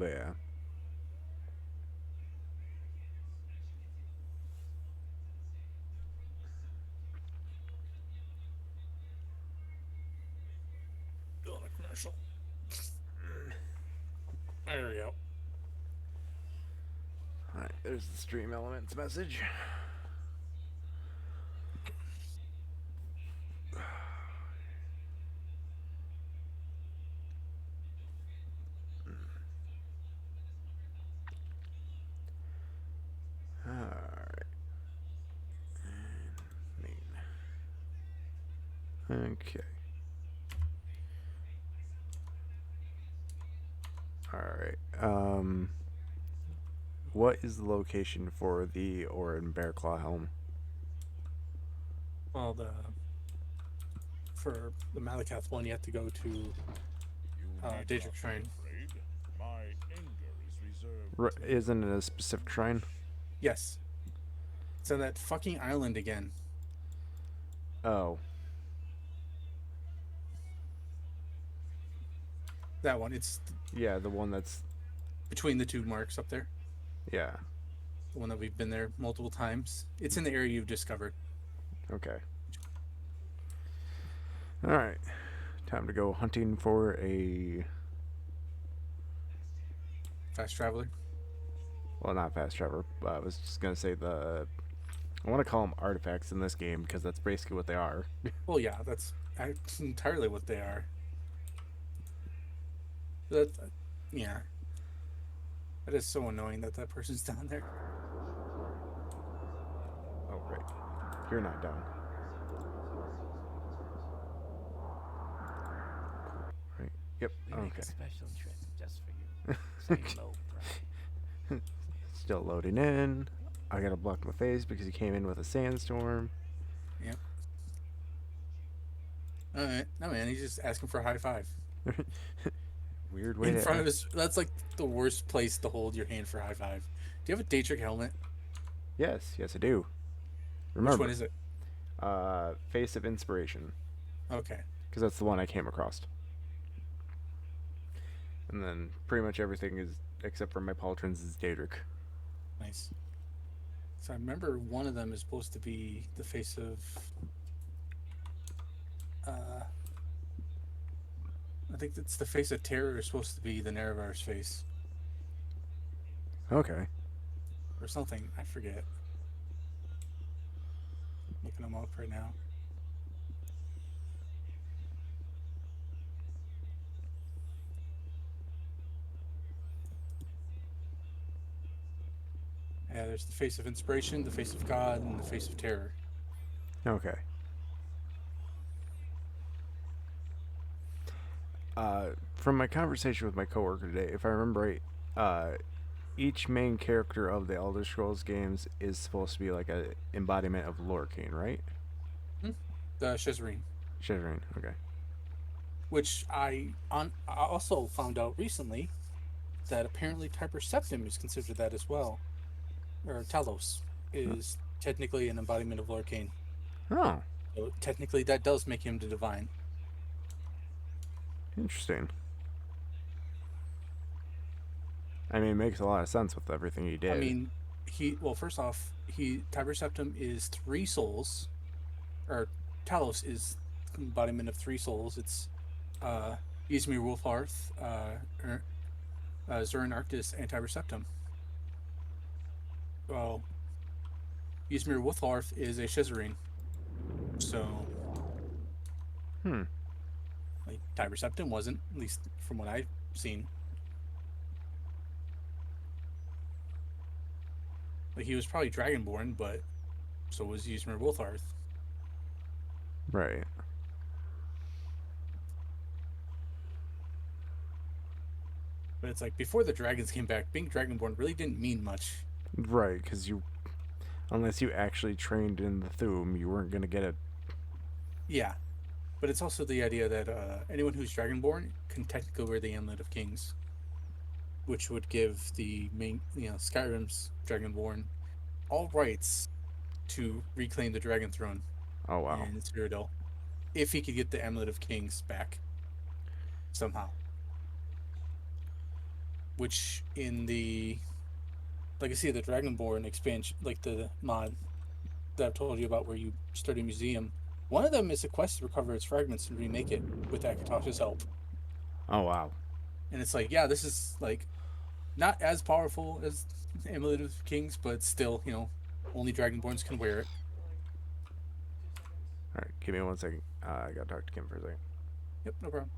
But yeah. Doing a commercial. There we go. Alright, there's the stream elements message. Alright. Okay. Alright. What is the location for the Orin Bearclaw helm? Well, the for the Malakath one, you have to go to You need Daedric not be Shrine. afraid. My anger is reserved to Isn't it a specific shrine? Yes, it's on that fucking island again. Oh. That one. It's Yeah, the one that's. between the two marks up there. Yeah. The one that we've been there multiple times. It's in the area you've discovered. Okay. Alright. Time to go hunting for a. Fast traveler. Well, not fast traveler. I was just going to say the. I want to call them artifacts in this game because that's basically what they are. Well, yeah, that's entirely what they are. That, yeah, that is so annoying that that person's down there. Oh, right. You're not down. Right. Yep. We make Okay. a special trip just for you. Say hello, Brian. Still loading in. I gotta block my face because he came in with a sandstorm. Yep. All right. No, man, he's just asking for a high five. Weird way In to. front of his. That's like the worst place to hold your hand for a high five. Do you have a Daedric helmet? Yes, I do. Which Remember, one is it? Face of Inspiration, Okay. because that's the one I came across. And then pretty much everything is, except for my Pauldrons, is Daedric. Nice. So I remember one of them is supposed to be the face of. Uh, I think it's the face of terror is supposed to be the Nerevar's face Okay. or something. I forget. Looking them up right now. Yeah, there's the face of inspiration, the face of God, and the face of terror. Okay. From my conversation with my coworker today, if I remember right, each main character of the Elder Scrolls games is supposed to be like a embodiment of Lorcain, right? Hmm? The Shizareen, Shivering. Okay. which I also found out recently that apparently Tiber Septim is considered that as well, or Talos is technically an embodiment of Lorcain. Oh, So technically, that does make him the divine. interesting. I mean, it makes a lot of sense with everything he I did. mean, first off, Tiber Septim is three souls, or Talos is embodiment of three souls. It's Ysmir Wolfhearth, Zurin Arctis, and Tiber Septim. Well, Ysmir Wolfhearth is a Shizareen, so Hmm. like Tiber Septim wasn't, at least from what I've seen. Like he was probably Dragonborn, but so was Ysmir Wolfhearth. Right. But it's like before the dragons came back, being Dragonborn really didn't mean much. Right, because unless you actually trained in the Thuum, you weren't gonna get it. Yeah, but it's also the idea that anyone who's Dragonborn can technically wear the Amulet of Kings, which would give the main, Skyrim's Dragonborn all rights to reclaim the Dragon Throne Oh wow. in Cyrodiil, if he could get the Amulet of Kings back somehow. which in the Legacy of the Dragonborn expansion, like the mod that I've told you about, where you start a museum, one of them is a quest to recover its fragments and remake it with Akatosh's help. Oh wow. And it's like, yeah, this is like not as powerful as Amulet of Kings, but still, only Dragonborns can wear it. All right, give me 1 second. I gotta talk to Kim for a second. Yep, no problem.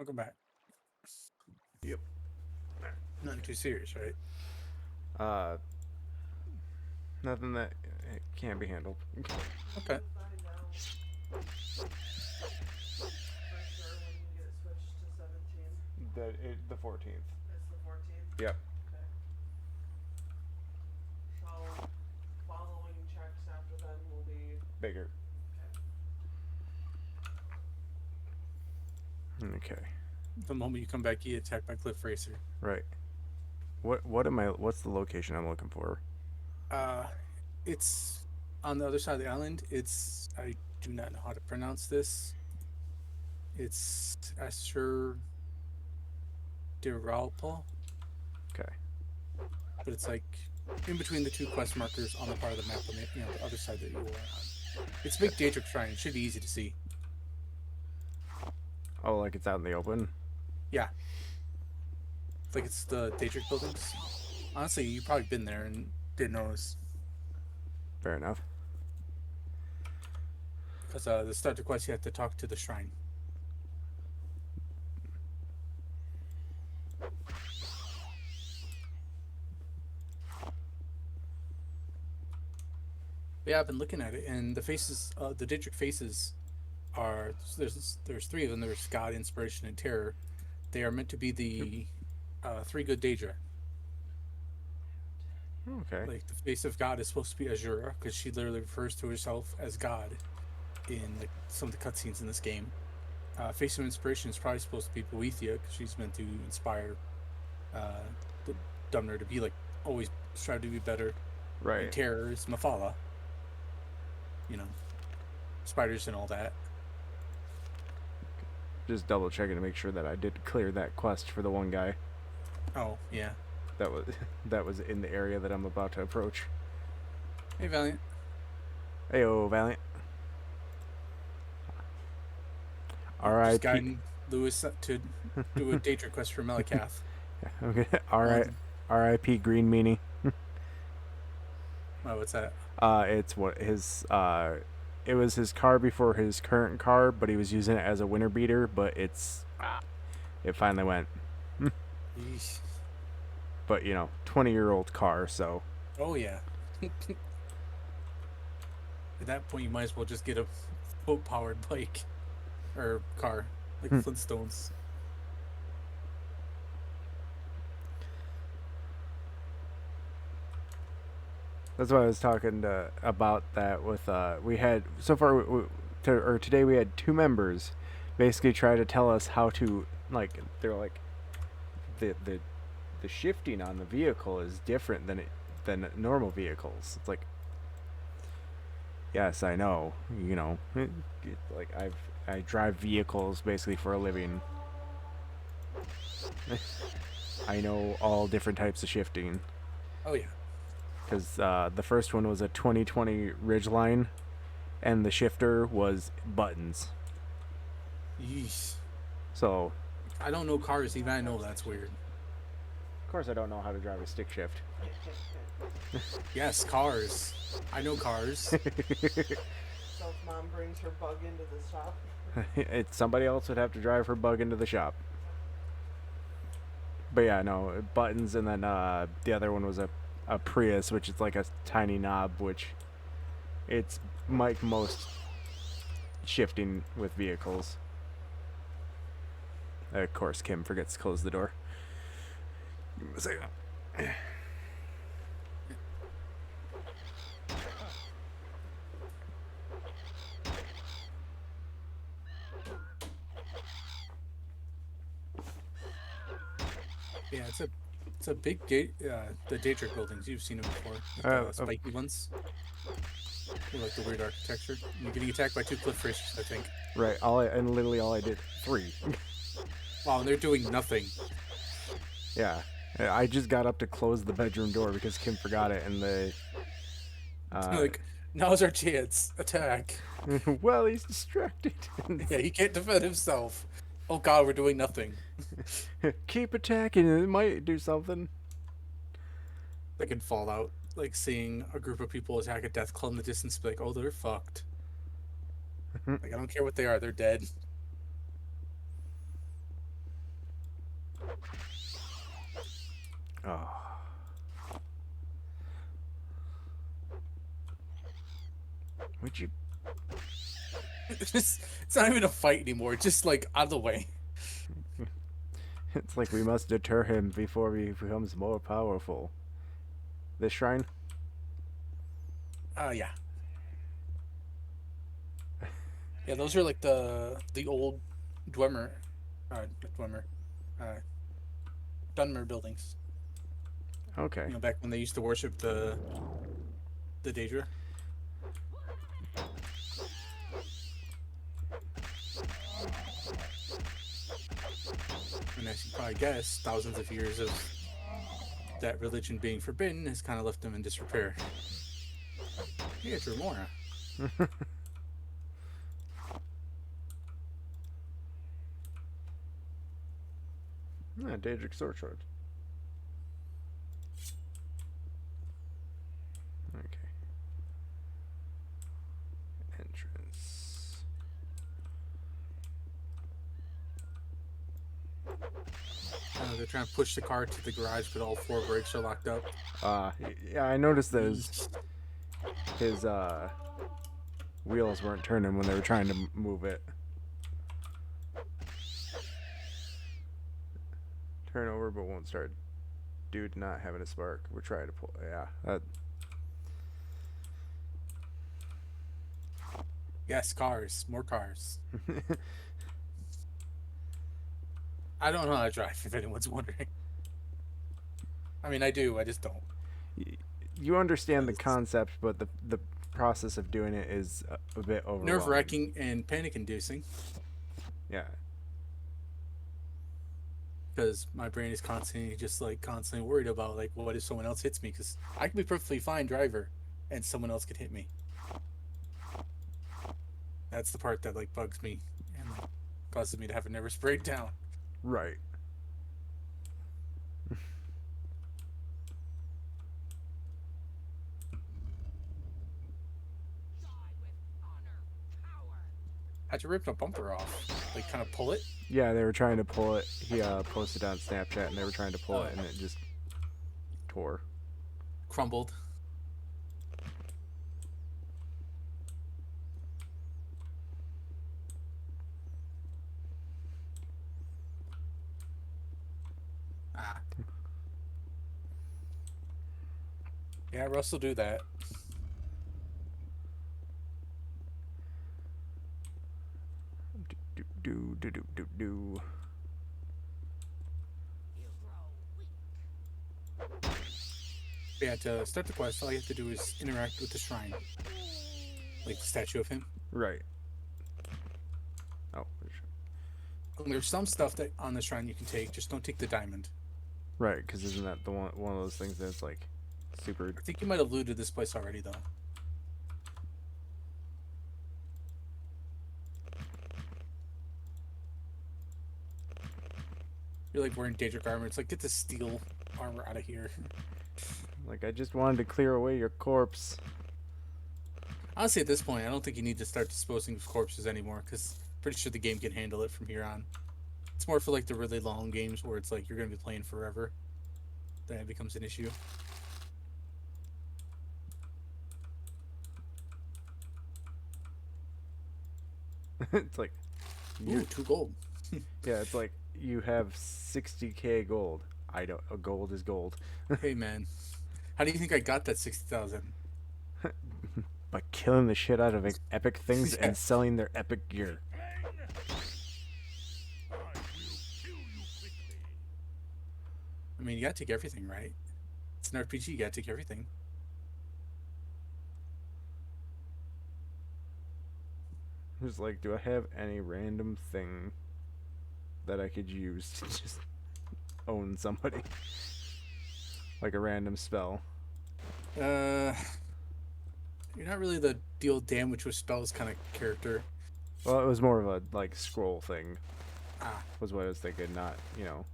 Welcome back. Yep. Nothing too serious, right? Uh, nothing that can't be handled. Okay. The 14th. It's the 14th? Yep. Okay. So, following checks after then will be... Bigger. Okay. Okay. The moment you come back, you get attacked by Cliff Racer. Right. What's the location I'm looking for? It's on the other side of the island. I do not know how to pronounce this. It's Asher Diralpa, Okay. but it's like in between the two quest markers on the part of the map on the other side that you are on. It's a big Daedric shrine. It should be easy to see. Oh, like it's out in the open? Yeah. It's like it's the Daedric buildings. Honestly, you've probably been there and didn't notice. Fair enough. Because the start of the quest, you have to talk to the shrine. But yeah, I've been looking at it, and the faces, the Daedric faces, are there's three of them. There's God, Inspiration, and Terror. They are meant to be the three good Daedra. Okay. Like the face of God is supposed to be Azura, because she literally refers to herself as God in like some of the cutscenes in this game. Face of Inspiration is probably supposed to be Boethia, because she's meant to inspire the Dumner to be like always strive to be better. Right. And Terror is Mephala. You know, spiders and all that. Just double checking to make sure that I did clear that quest for the one guy Oh yeah. that was in the area that I'm about to approach. Hey Valiant. Heyo, Valiant. Just R.I.P. guiding Lewis to do a Daedric quest for Melikath. Okay. R.I.P. Green Meanie. Oh, what's that? It's what his it was his car before his current car, but he was using it as a winter beater, but it finally went. Yeesh. But 20-year-old car, so Oh yeah. At that point, you might as well just get a boat-powered bike or car, like Flintstones. that's why I was talking about that with we had so far today we had two members basically try to tell us how to they're like the shifting on the vehicle is different than normal vehicles. It's like, yes, I know, like I drive vehicles basically for a living. I know all different types of shifting. Oh yeah. Because the first one was a 2020 Ridgeline, and the shifter was buttons. Yeesh. So, I don't know cars, even I know that's weird. of course, I don't know how to drive a stick shift. Yes, cars. I know cars. So if Mom brings her bug into the shop... Somebody else would have to drive her bug into the shop. But yeah, no, buttons, and then the other one was a Prius, which is like a tiny knob, which it's like most shifting with vehicles. Of course, Kim forgets to close the door. Give me a second. Yeah, it's a big gate. The Daedric buildings, you've seen them before. The spiky ones. They like the weird architecture. You're getting attacked by two cliff racers, I think. Right, literally all I did 3. Wow, and they're doing nothing. Yeah, I just got up to close the bedroom door because Kim forgot it, and the Like, now's our chance. Attack. well, he's distracted. Yeah, he can't defend himself. Oh god, we're doing nothing. Keep attacking, it might do something. Like in Fallout, like seeing a group of people attack a death claw in the distance, be like, oh, they're fucked. Like, I don't care what they are, they're dead. Oh. Would you? It's not even a fight anymore. It's just like out of the way. It's like we must deter him before he becomes more powerful. This shrine? Yeah. Yeah, those are like the old Dwemer, not Dwemer, uh, Dunmer buildings. Okay. You know, back when they used to worship the Daedra. And as you probably guess, thousands of years of that religion being forbidden has kind of left them in disrepair. Yeah, Dremora. Yeah, Daedric Sword Shard. Okay. Entrance. They're trying to push the car to the garage, but all four brakes are locked up. Yeah, I noticed those. His wheels weren't turning when they were trying to move it. Turn over, but won't start. Dude, not having a spark. We're trying to pull. Yeah. Yes, cars. More cars. I don't know how to drive, if anyone's wondering. I mean, I do. I just don't. You understand the concept, but the process of doing it is a bit overwhelming. Nerve-wracking and panic-inducing. Yeah. Because my brain is constantly worried about like, what if someone else hits me? Because I can be perfectly fine driver, and someone else could hit me. That's the part that like bugs me and like, causes me to have a nervous breakdown. Right. How'd you rip a bumper off? Like, kind of pull it? Yeah, they were trying to pull it. He posted on Snapchat, and they were trying to pull it, and it just tore. Crumbled. Yeah, Russ will do that. Do. Yeah, to start the quest, all you have to do is interact with the shrine. Like the statue of him. Right. Oh. And there's some stuff that on the shrine you can take, just don't take the diamond. Right, because isn't that the one of those things that's like super... I think you might have looted this place already, though. You're like wearing Daedric armor. It's like, get the steel armor out of here. Like, I just wanted to clear away your corpse. Honestly, at this point, I don't think you need to start disposing of corpses anymore, because pretty sure the game can handle it from here on. It's more for like the really long games where it's like you're going to be playing forever. Then it becomes an issue. It's like... Ooh, 2 gold. Yeah, it's like, you have 60k gold. I don't... gold is gold. Hey, man. How do you think I got that 60,000? By killing the shit out of epic things Yeah. and selling their epic gear. I mean, you gotta take everything, right? It's an RPG, you gotta take everything. Just like, do I have any random thing that I could use to just own somebody? Like a random spell. You're not really the deal damage with spells kind of character. Well, it was more of a, like, scroll thing. Ah. Was what I was thinking, not, you know...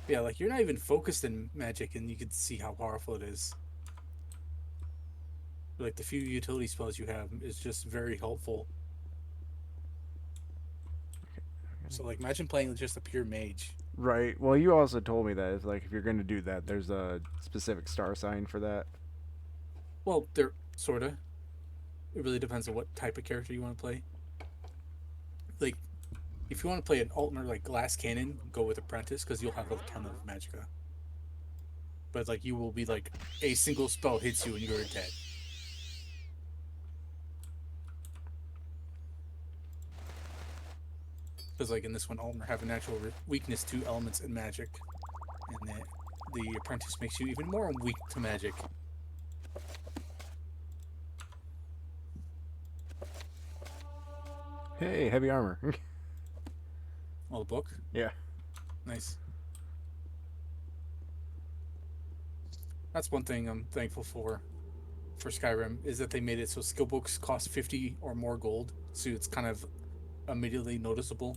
Yeah, like, you're not even focused in magic, and you can see how powerful it is. Like, the few utility spells you have is just very helpful. So, like, imagine playing with just a pure mage. Right. Well, you also told me that if you're going to do that, there's a specific star sign for that. Well, they're sorta. It really depends on what type of character you want to play. Like, if you want to play an Altmer like Glass Cannon, go with Apprentice because you'll have a ton of Magicka. But like, you will be like a single spell hits you and you're dead. Because like in this one, Altmer have a natural weakness to elements and magic, and that the Apprentice makes you even more weak to magic. Hey, heavy armor. Oh, the book, Yeah. nice. That's one thing I'm thankful for Skyrim is that they made it so skill books cost 50 or more gold, so it's kind of immediately noticeable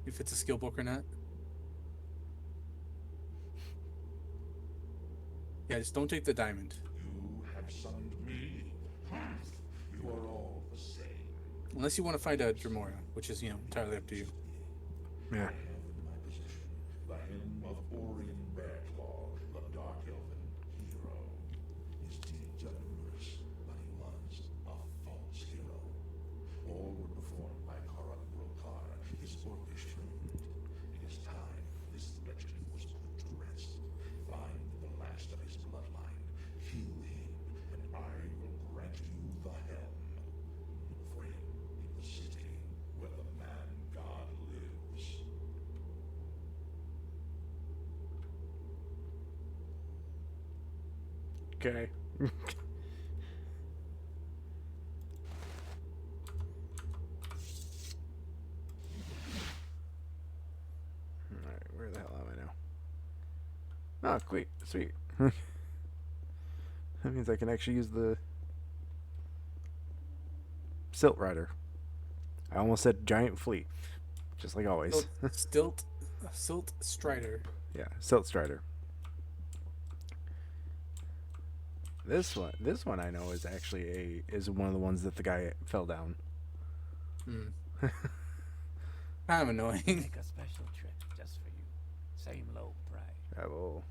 if it's a skill book or not. Yeah, just don't take the diamond. You have summoned me. You are all the same. Unless you want to find out Dremora, which is, entirely up to you. Yeah. I have in my possession the hem of Orion Bearclaw, the Dark Elven hero. His deeds are numerous, but he was a false hero. All were performed by Karak Brokar, his orcish friend. It is time this legend was put to rest. Find the last of his bloodline, kill him, and I will grant you the helm. For him in the city where the man god lives. Okay. Alright, where the hell am I now? Oh, sweet. Sweet. That means I can actually use the Silt Rider. I almost said Giant Flea. Just like always. Silt Strider. Yeah, Silt Strider. This one I know is actually is one of the ones that the guy fell down. Kind of annoying. Make a special trip just for you. Same low price. That'll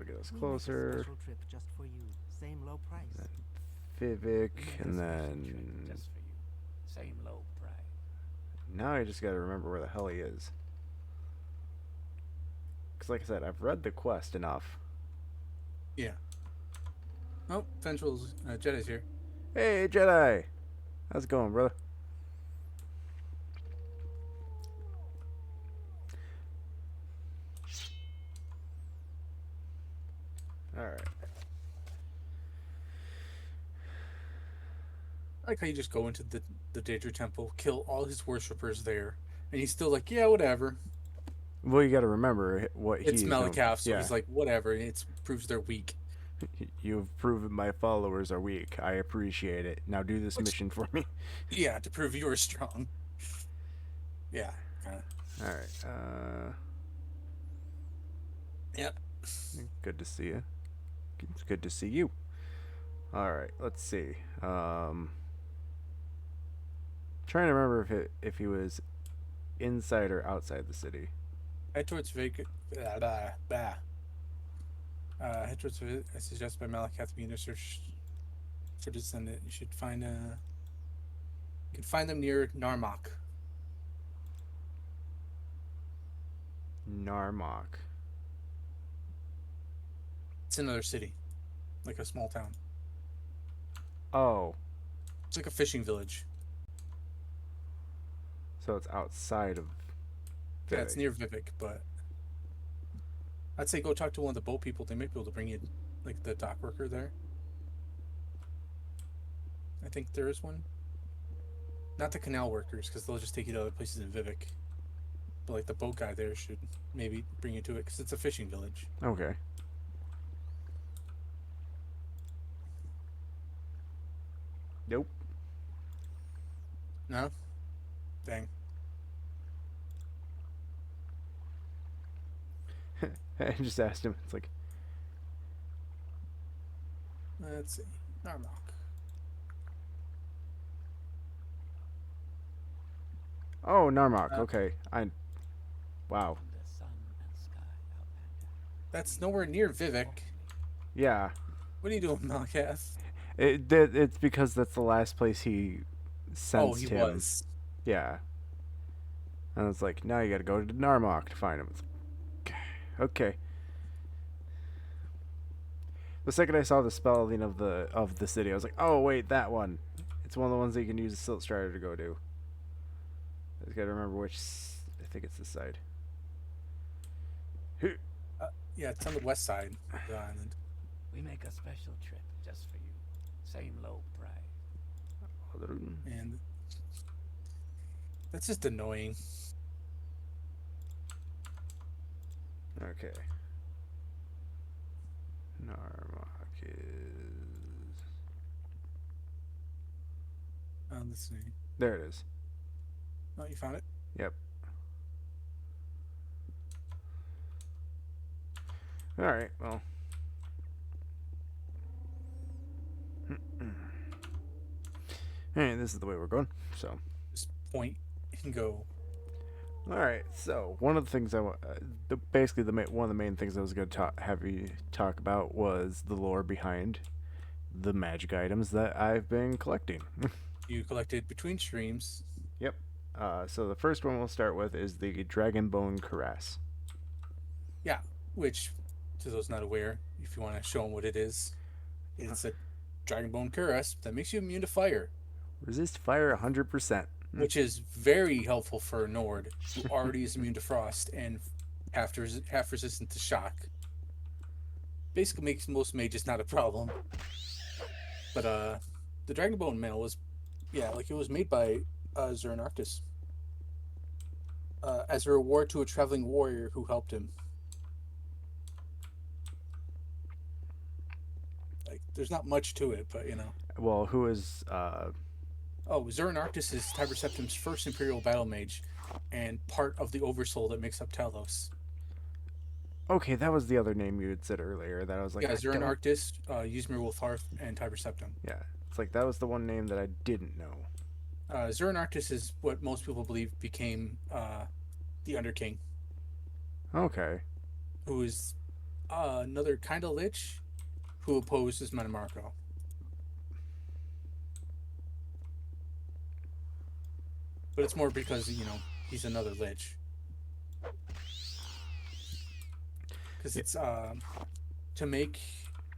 get us We make a closer. special trip just for you. Same low price. Vivek, Make and a special then trip just for you. Same low price. now I just gotta remember where the hell he is. Cause like I said, I've read the quest enough. Yeah. Oh, Ventral's Jedi's here. Hey Jedi, how's it going, brother? All right. I like how you just go into the Daedra Temple, kill all his worshippers there, and he's still like, yeah, whatever. Well, you got to remember what It's he's Malakath, so yeah. he's like, whatever. And it proves they're weak. You've proven my followers are weak. I appreciate it. Now do this mission for me. Yeah, to prove you are strong. Yeah. All right. Yep. Good to see you. It's good to see you. All right. Let's see. Trying to remember if he was inside or outside the city. Head towards head towards Vic, I suggest by Malakath being a search for descendant. You should find you can find them near Narmak. Narmak. It's another city, like a small town. Oh, It's like a fishing village. so it's outside of. Yeah, it's Vivek. near Vivek, but I'd say go talk to one of the boat people. They might be able to bring you, like, the dock worker there. I think there is one. Not the canal workers, because they'll just take you to other places in Vivek. But, like, the boat guy there should maybe bring you to it, because it's a fishing village. Okay. Nope. No? Dang. I just asked him. It's like, Let's see. Narmak. Oh, Narmak. Uh, Okay. Wow. In the sun and sky, Outlander. that's nowhere near Follow Vivek. me. Yeah. What are you doing, Malkath? It's because that's the last place he Oh, he sensed him. was. Yeah. And it's like, now you gotta go to Narmak to find him. It's like, okay. The second I saw the spelling of the city, I was like, oh wait, that one. It's one of the ones that you can use a Silt Strider to go to. I just gotta remember which. I think it's this side. Yeah, it's on the west side of the island. We make a special trip just for you. Same low price. And that's just annoying. Okay. Narmak is. Let's see. There it is. Oh, you found it? Yep. Alright, well. Alright, this is the way we're going. So. Just point and go. All right. So one of the things basically one of the main things I was going to have you talk about was the lore behind the magic items that I've been collecting. You collected between streams. Yep. So the first one we'll start with is the Dragon Bone Cuirass. Yeah, which, to those not aware, if you want to show them what it is, it's a dragon bone cuirass that makes you immune to fire, Resist fire 100%. which is very helpful for a Nord who already is immune to frost and half resistant to shock. Basically makes most mages not a problem. But the dragon bone mail was, it was made by Zurin Arctis as a reward to a traveling warrior who helped him. Like, there's not much to it, but Well, who is Oh, Zurin Arctis is Tiber Septim's first Imperial battle mage, and part of the Oversoul that makes up Talos. Okay, that was the other name you had said earlier that I was like, Yeah, I Zurin don't- Arctis, Ysmir Wolfhearth, and Tiber Septim. Yeah. It's like that was the one name that I didn't know. Zurin Arctis is what most people believe became the Underking, Okay. who is another kind of lich who opposes Metamarco. But it's more because, he's another lich. Because it's to make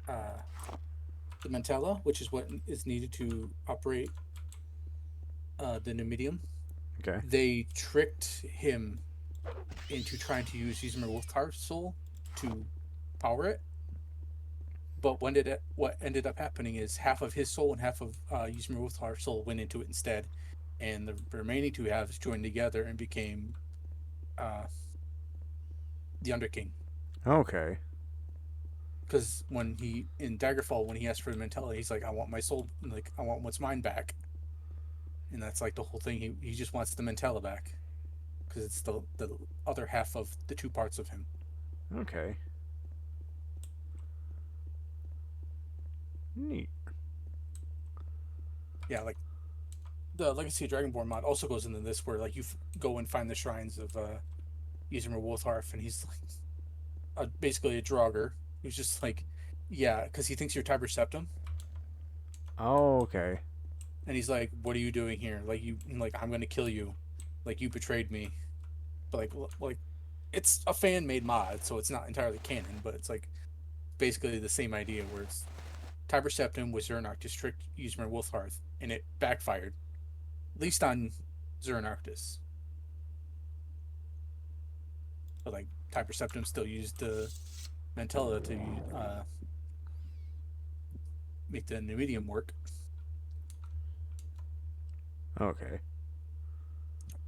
the Mantella, which is what is needed to operate the Numidium. Okay. They tricked him into trying to use Ysmir Wolfhearth's soul to power it. But what ended up happening is half of his soul and half of Ysmir Wolfhearth's soul went into it instead, and the remaining two halves joined together and became the Underking. Okay. Because when he in Daggerfall, when he asked for the Mantella, he's like, "I want my soul, like I want what's mine back," and that's like the whole thing. He just wants the Mantella back because it's the other half of the two parts of him. Okay. Neat. Yeah, like the Legacy of Dragonborn mod also goes into this, where like you go and find the shrines of Ysmir Wolfhearth, and he's like basically a Draugr who's just like, yeah, because he thinks you're Tiber Septim, Oh, okay. and he's like, "What are you doing here? Like I'm gonna kill you, like you betrayed me." But like it's a fan made mod, so it's not entirely canon, but it's like basically the same idea where it's Tiber Septim with Zurin Arctis tricked Ysmir Wolfhearth, and it backfired, at least on Zurin Arctis. But like Tiber Septim still used the Mantella to make the Numidium work, Okay.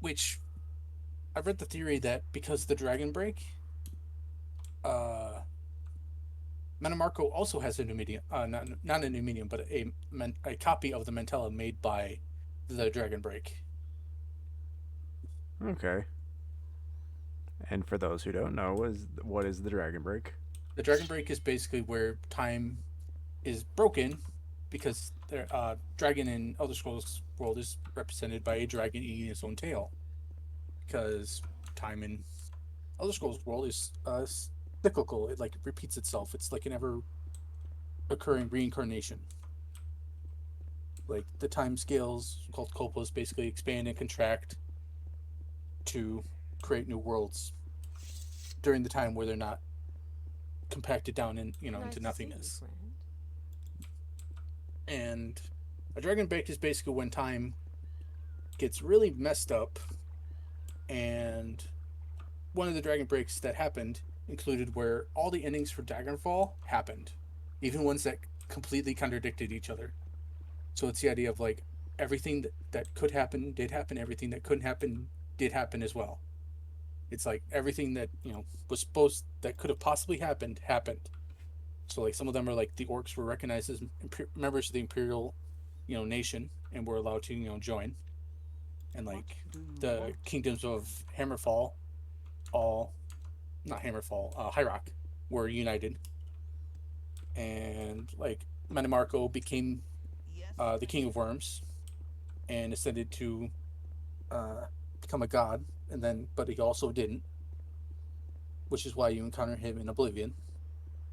which I've read the theory that because the Dragon Break, Metamarco also has a Numidium, not a Numidium, but a copy of the Mantella made by the Dragon Break. Okay. And for those who don't know, what is the Dragon Break? The Dragon Break is basically where time is broken because the dragon in Elder Scrolls world is represented by a dragon eating its own tail. because time in Elder Scrolls world is cyclical. It like repeats itself. It's like an ever occurring reincarnation. Like the time scales called Copos basically expand and contract to create new worlds during the time where they're not compacted down in Nice into to see you, nothingness. friend. And a dragon break is basically when time gets really messed up, and one of the dragon breaks that happened included where all the endings for Dragonfall happened, even ones that completely contradicted each other. So it's the idea of like everything that could happen did happen, everything that couldn't happen did happen as well. It's like everything that was supposed that could have possibly happened. So like some of them are like the orcs were recognized as members of the imperial, nation, and were allowed to join, and What like do you the want? kingdoms of Hammerfall, all not Hammerfall, High Rock, were united, and like Manamarco became Yes. the king of worms and ascended to uh, become a god, and then but he also didn't, which is why you encounter him in Oblivion,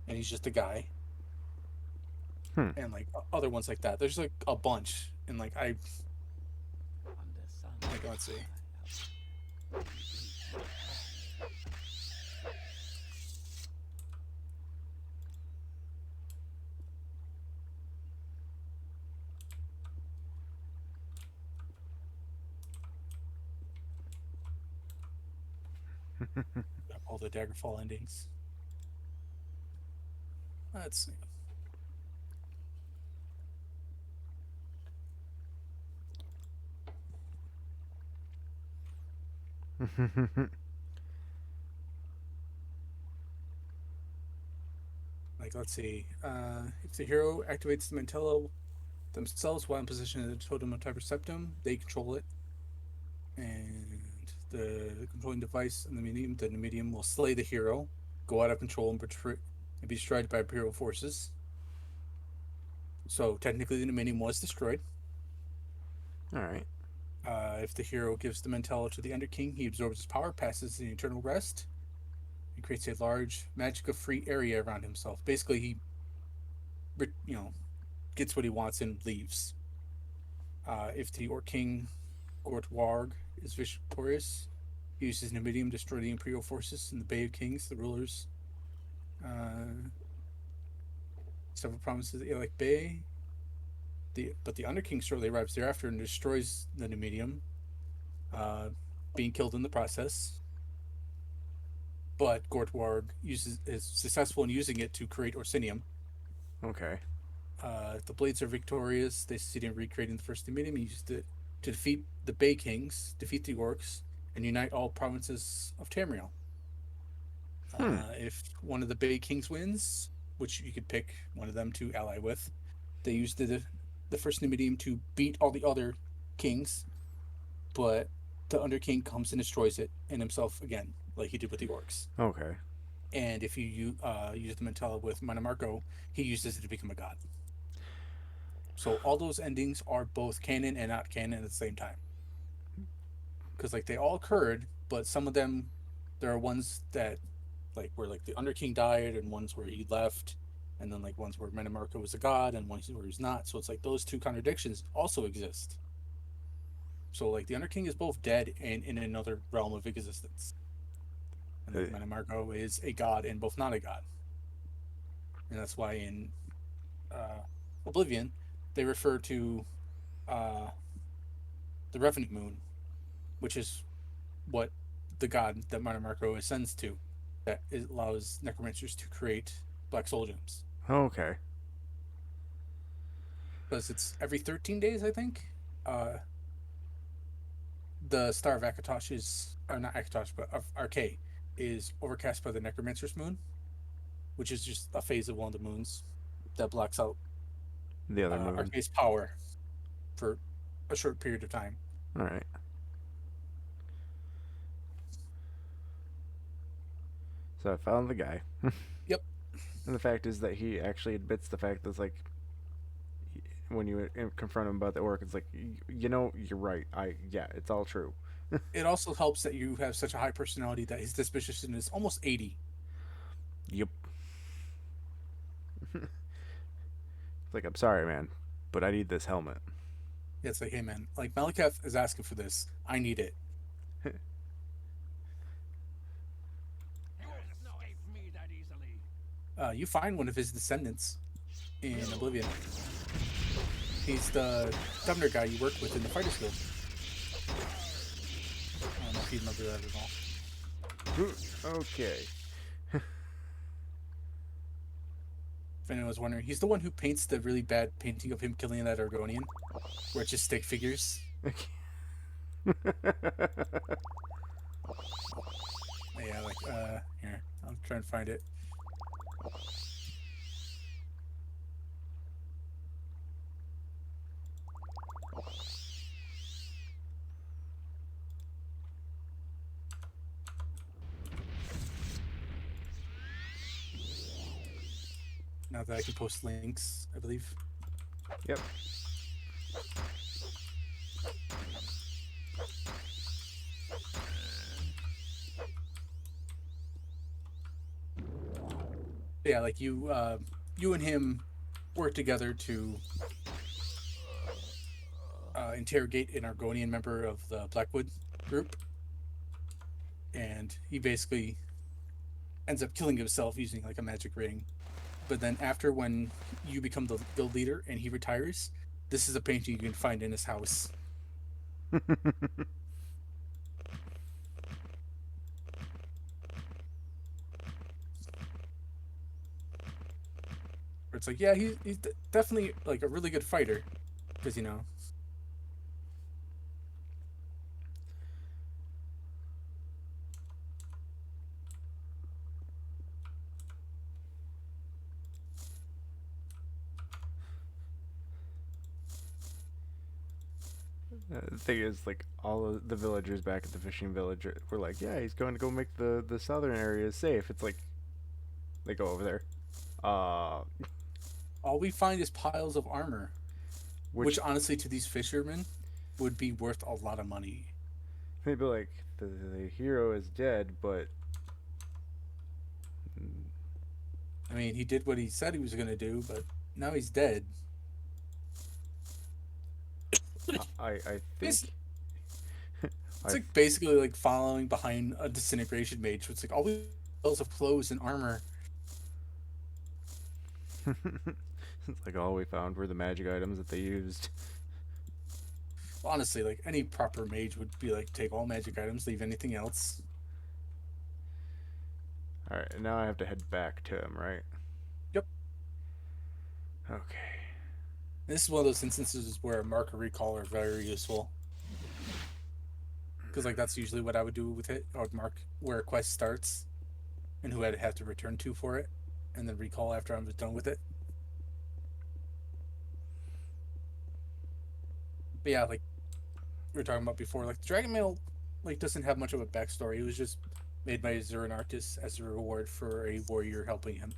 and he's just a guy, Hmm. and like other ones like that. There's like a bunch, and like I On the sun. like let's see. All the Daggerfall endings. Let's see. Like, let's see. If the hero activates the Mantella themselves while in position of the Totem of Tiber Septum, they control it. And the controlling device in the medium will slay the hero, go out of control, and be destroyed by Imperial forces. So technically, the medium was destroyed. All right. If the hero gives the Mantella to the Underking, he absorbs his power, passes the Eternal Rest, and creates a large magica-free area around himself. Basically, he, gets what he wants and leaves. If the Orc King Gortwarg is victorious, he uses Numidium to destroy the Imperial forces in the Bay of Kings, the rulers. Several provinces of the Alec Bay. But the Underking shortly arrives thereafter and destroys the Numidium, being killed in the process. But Gortwarg is successful in using it to create Orsinium. Okay. The Blades are victorious. They succeed in recreating the first Numidium. He used it to defeat the Bay Kings, defeat the Orcs, and unite all provinces of Tamriel. If one of the Bay Kings wins, which you could pick one of them to ally with, they use the first Numidium to beat all the other kings, but the Underking comes and destroys it and himself again, like he did with the Orcs. Okay. And if you use the Mantella with Manamarco, he uses it to become a god. So all those endings are both canon and not canon at the same time. Because like they all occurred, but some of them, there are ones that like where like the Underking died, and ones where he left, and then like ones where Manamarco was a god, and ones where he's not. So it's like those two contradictions also exist. So like the Underking is both dead and in another realm of existence, and then Manamarco is a god and both not a god. And that's why in Oblivion they refer to the Revenant Moon, which is what the god that Manamarco ascends to, that allows necromancers to create black soul gems. Okay. Because it's every 13 days, I think. The star of Akatosh is, or not Akatosh, but of Arcade, is overcast by the necromancer's moon, which is just a phase of one of the moons that blocks out The other moon. Arcade's power for a short period of time. All right. So I found the guy. Yep. And the fact is that he actually admits the fact that it's like when you confront him about the orc, it's like you're right. Yeah, it's all true. it also helps that you have such a high personality that his disposition is almost 80. Yep. Like, I'm sorry, man, but I need this helmet. Yeah, it's like, hey man, like Malakath is asking for this. I need it. You'll escape me that easily. You find one of his descendants in Oblivion. He's the governor guy you worked with in the Fighters Guild. I don't know if you remember that at all. Okay. If anyone was wondering, he's the one who paints the really bad painting of him killing that Argonian, where it's just stick figures. Yeah, like, here, I'm trying to find it. Now that I can post links, I believe. Yep. Yeah, like you and him work together to interrogate an Argonian member of the Blackwood group, and he basically ends up killing himself using like a magic ring. But then after, when you become the guild leader and he retires, this is a painting you can find in his house. Where it's like, yeah, he's definitely like a really good fighter, because The thing is, like, all of the villagers back at the fishing village were like, yeah, he's going to go make the southern areas safe. It's like, they go over there. Uh, all we find is piles of armor, which which honestly to these fishermen would be worth a lot of money. they'd be like, the hero is dead, but I mean, he did what he said he was going to do, but now he's dead. I It's, think it's like basically like following behind a disintegration mage. It's like all we piles of clothes and armor. it's like all we found were the magic items that they used. Honestly, like any proper mage would be like, take all magic items, leave anything else. All right, now I have to head back to him, right? Yep. Okay. This is one of those instances where a marker recall are very useful. Because like that's usually what I would do with it. I would mark where a quest starts and who I'd have to return to for it, and then recall after I'm done with it. But yeah, like we were talking about before, like the Dragon Mail like doesn't have much of a backstory. It was just made by Zurin Arctis as a reward for a warrior helping him.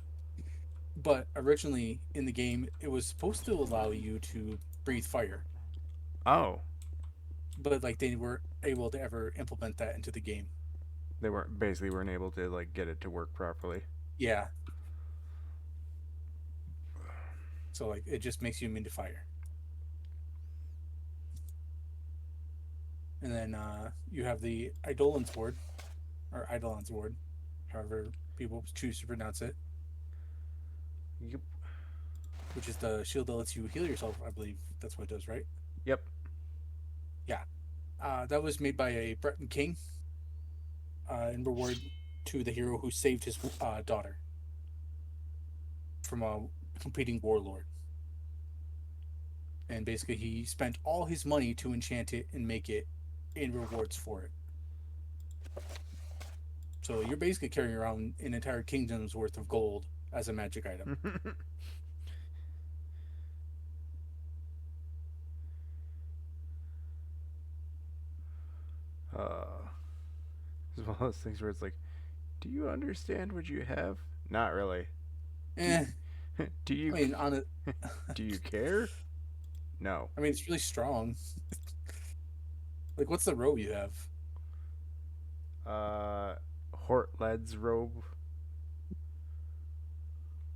But originally in the game, it was supposed to allow you to breathe fire, Oh, but like they weren't able to ever implement that into the game. they weren't able to like get it to work properly. Yeah. So like it just makes you immune to fire. And then you have the Eidolon's Ward, or Eidolon's Ward, however people choose to pronounce it, Yep. which is the shield that lets you heal yourself. I believe that's what it does, right? Yep. Yeah. That was made by a Breton king in reward to the hero who saved his daughter from a competing warlord. And basically, he spent all his money to enchant it and make it in rewards for it. So you're basically carrying around an entire kingdom's worth of gold as a magic item. It's one of those things where it's like, do you understand what you have? Not really. Eh, Do I you mean, on it. do you care? No. I mean, it's really strong. Like, what's the robe you have? Uh, Hortled's robe,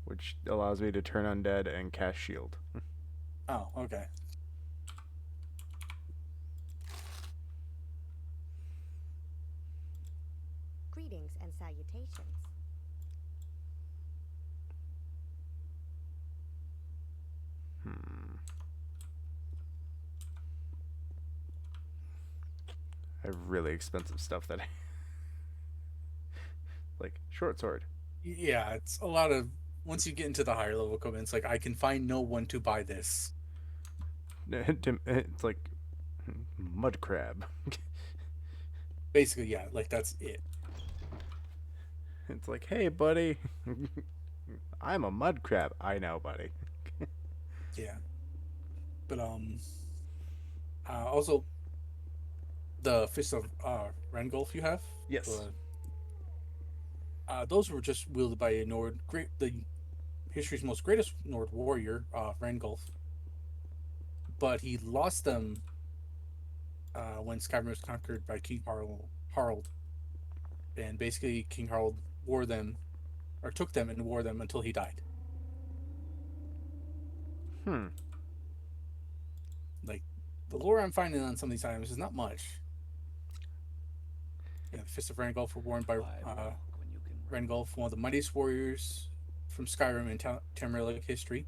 which allows me to turn undead and cast shield. Oh, okay. Greetings and salutations. I have really expensive stuff that I like short sword. Yeah, it's a lot of. Once you get into the higher level equipment, it's like I can find no one to buy this. It's like mud crab. Basically, yeah, like that's it. It's like, hey, buddy, I'm a mud crab. I know, buddy. Yeah, but also the Fist of Rengulf you have. Yes. Those were just wielded by a the history's most greatest Nord warrior, Rengulf. But he lost them when Skyrim was conquered by King Harald, and basically King Harald wore them, or took them and wore them until he died. Like the lore I'm finding on some of these items is not much. Yeah, the Fist of Rengulf were worn by Rengulf, one of the mightiest warriors from Skyrim in Tamrielic history.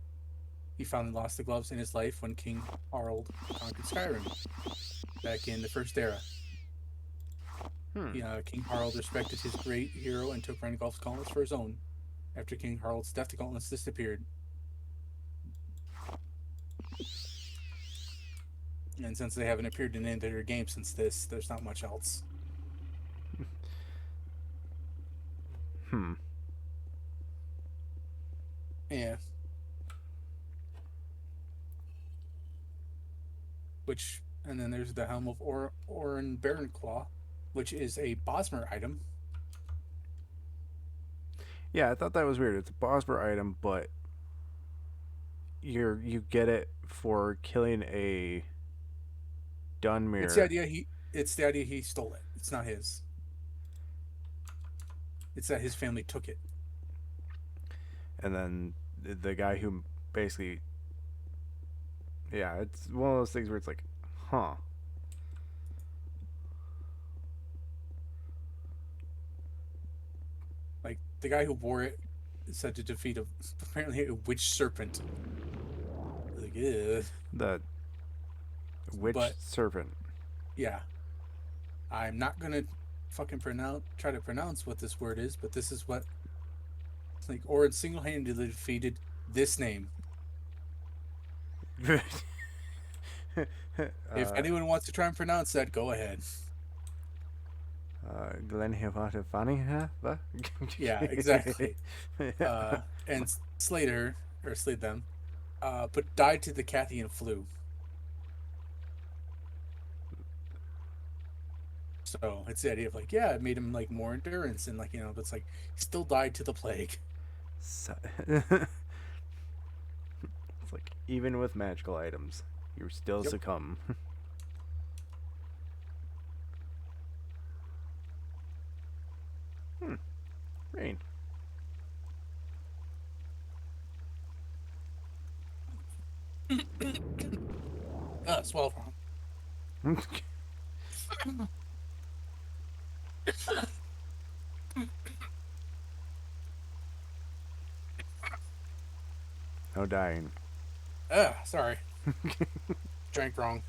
He finally lost the gloves in his life when King Harald conquered Skyrim back in the First Era. King Harald respected his great hero and took Rengulf's gauntlets for his own. After King Harald's death, the gauntlets disappeared. And since they haven't appeared in any other game since this, there's not much else. Yeah. And then there's the Helm of Orin Baronclaw, which is a Bosmer item. Yeah, I thought that was weird. It's a Bosmer item, but you get it for killing a Dunmere. It's the idea he stole it. It's not his. It's that his family took it. And then the guy who basically, yeah, it's one of those things where it's like, huh. Like the guy who wore it is said to defeat apparently a witch serpent. Like, ew. The witch serpent. Yeah. I'm not gonna fucking try to pronounce what this word is, but this is what like Orin single-handedly defeated this name. If anyone wants to try and pronounce that, go ahead. Yeah, exactly. And slayed them, but died to the Cathian flu. So it's the idea of like, yeah, it made him like more endurance and like, but it's like he still died to the plague. It's like even with magical items, you still succumb. Rain. Swallow wrong. No dying. Sorry. Drank wrong.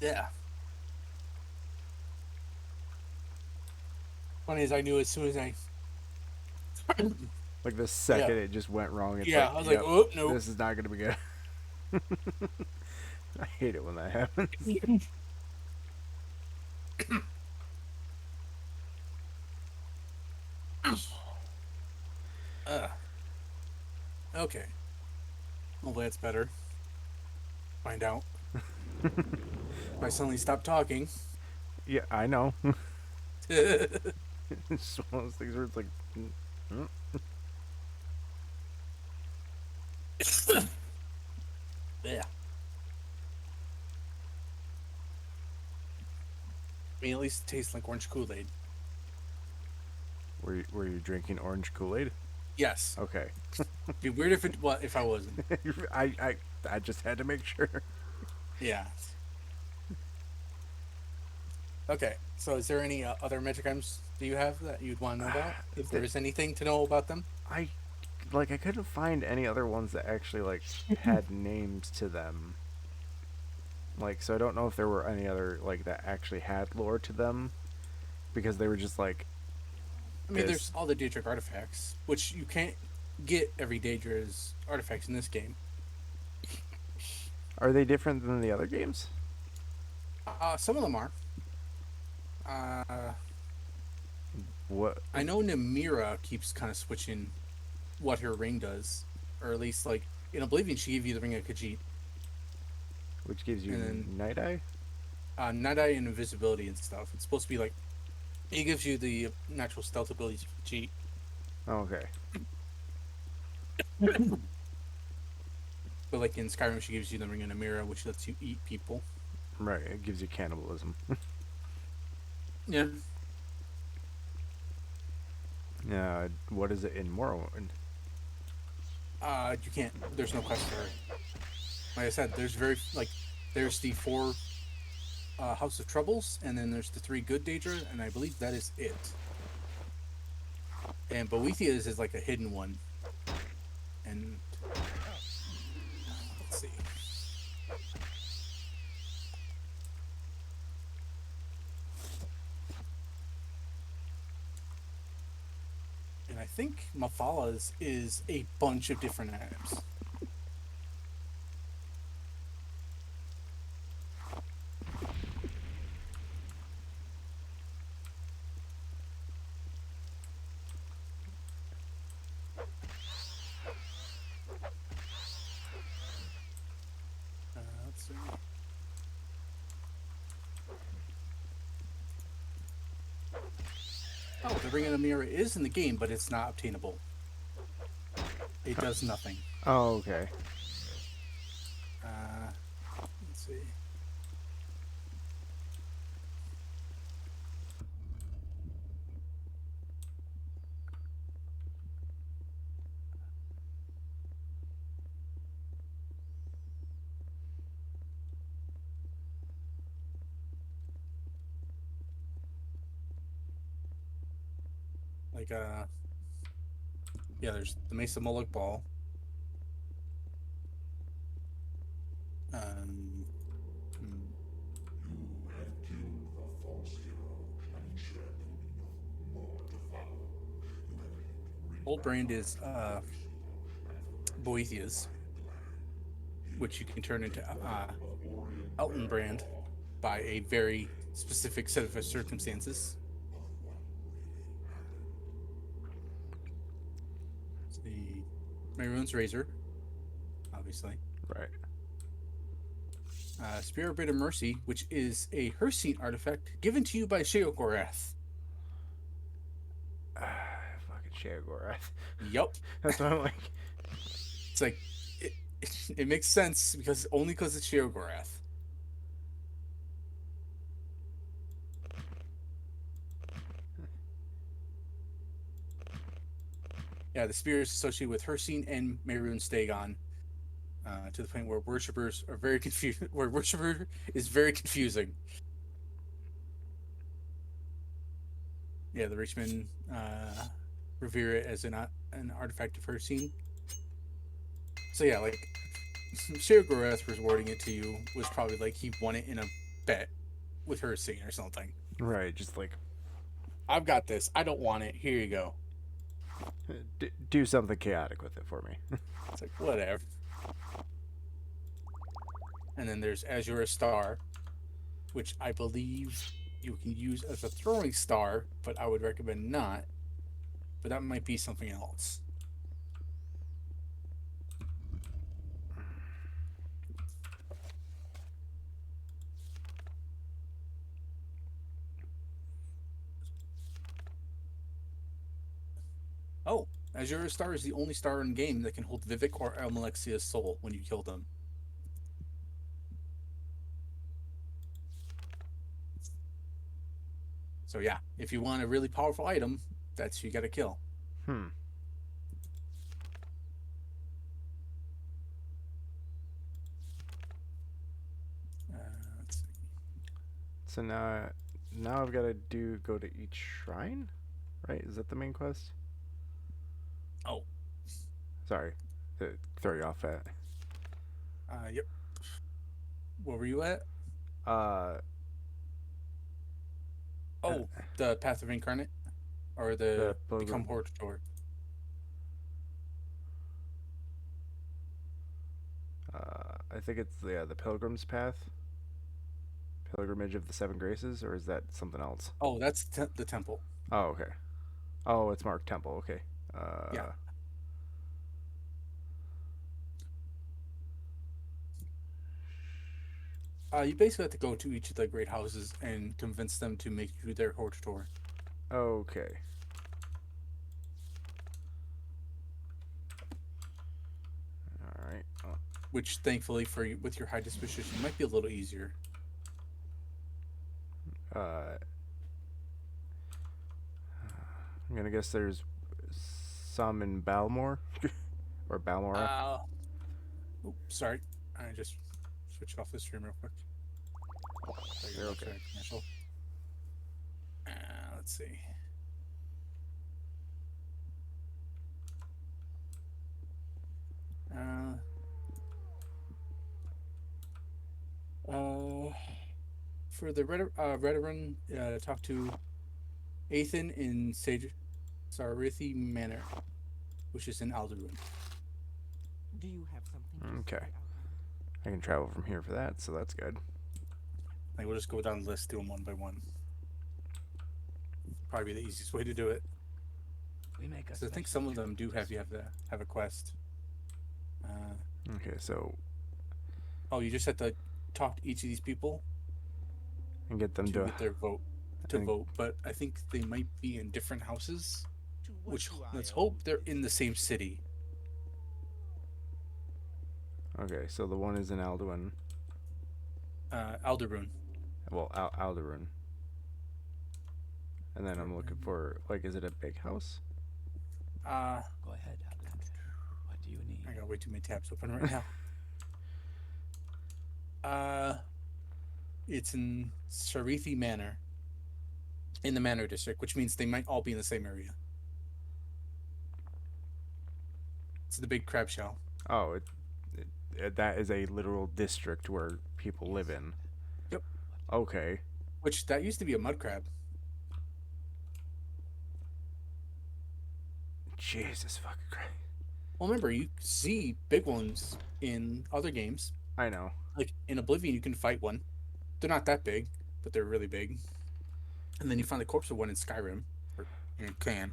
Yeah. Funny as I knew as soon as I like the second it just went wrong. It's I was like, oh no, this is not gonna be good. I hate it when that happens. Okay. Hopefully that's better. Find out. If I suddenly stop talking. Yeah, I know. It's one of those things where it's like. Yeah. I mean, at least it tastes like orange Kool-Aid. Were you drinking orange Kool-Aid? Yes. Okay. It'd be weird if I wasn't. I, I I just had to make sure. Yeah. Okay. So, is there any other magic items do you have that you'd want to know about? If there is anything to know about them? I I couldn't find any other ones that actually like had names to them. Like, so I don't know if there were any other like that actually had lore to them, because they were just like, I mean, there's all the Daedric artifacts, which you can't get every Daedra's artifacts in this game. are they different than the other games? Some of them are. Uh, What? I know Namira keeps kind of switching what her ring does, or at least like in Oblivion, she gave you the ring of Khajiit, Which gives you and then night eye? Night Eye and invisibility and stuff. It's supposed to be like it gives you the natural stealth abilities of Khajiit. Oh, okay. But like in Skyrim, she gives you the ring of Namira, which lets you eat people. Right. It gives you cannibalism. Yeah. Yeah. What is it in Morrowind? You can't. There's no quest for it. Like I said, there's the four House of Troubles, and then there's the three good Daedra, and I believe that is it. And Boethiah's is like a hidden one. And let's see. And I think Mafala's is a bunch of different items. Let's see. Oh, the Ring of the Mirror is in the game, but it's not obtainable. It does nothing. Oh, okay. Let's see. Like, yeah, there's the Mesa Moloch Ball. Hmm. You have killed the false hero and shed enough more to follow. You have lived Old brand is Boethiah's, which you can turn into Elton brand by a very specific set of circumstances. It's the Maroon's Razor, obviously. Right. Spear of Bit of Mercy, which is a Hircine artifact given to you by Sheogorath. Fucking Sheogorath. Yup. That's what I'm like. It's like it makes sense because it's Sheogorath. Yeah, the spear is associated with Hircine and Maroon Stagon, to the point where worshippers are very confused. Where worshipper is very confusing. Yeah, the Richmond revere it as an artifact of Hircine. So yeah, like Sheogorath rewarding it to you was probably like he won it in a bet with Hircine or something. Right. Just like I've got this. I don't want it. Here you go. do something chaotic with it for me. It's like whatever. And then there's Azure Star, which I believe you can use as a throwing star, but I would recommend not. But that might be something else. Oh, Azure Star is the only star in game that can hold Vivek or Almalexia's soul when you kill them. So yeah, if you want a really powerful item, that's who you got to kill. Hmm. Let's see. So now I've got to go to each shrine, right? Is that the main quest? Oh, Sorry, to throw you off that. yep. Where were you at? Uh, Oh, the Path of Incarnate, or the the Become pilgrim. Hortator. I think it's the Pilgrim's Path, Pilgrimage of the Seven Graces, or is that something else? Oh, that's the temple. Oh, okay. Oh, it's marked Temple. Okay. Yeah. You basically have to go to each of the great houses and convince them to make you their Hortator. Okay. All right. Which, thankfully, for you, with your high disposition, might be a little easier. Uh, I'm gonna guess there's some in Balmore or Balmora. Oops, sorry. I just switched off the stream real quick. You're okay. Commercial. Let's see. For the veteran, talk to Athan in Sarithi Manor, which is in Alderaan. Do you have something to Okay. say, Outlander? I can travel from here for that, so that's good. Like, we'll just go down the list, do them one by one. Probably the easiest way to do it. We make a So I think special some of them trip do have you have a quest. Okay, so Oh, you just have to talk to each of these people and get them to to get their vote and- vote. But I think they might be in different houses. To what Which do I let's owe hope they're this? in the same city. Okay, so the one is in Alduin. Alderaan. Well, Alderaan. And then I'm looking for, like, is it a big house? Go ahead, Outlander. What do you need? I got way too many tabs open right now. It's in Sarithi Manor, in the Manor District, which means they might all be in the same area. It's the big crab shell. Oh, that is a literal district where people live in. Yep. Okay. Which that used to be a mud crab. Jesus fucking Christ. Well, remember, you see big ones in other games. I know. Like in Oblivion, you can fight one. They're not that big, but they're really big. And then you find the corpse of one in Skyrim, or you can.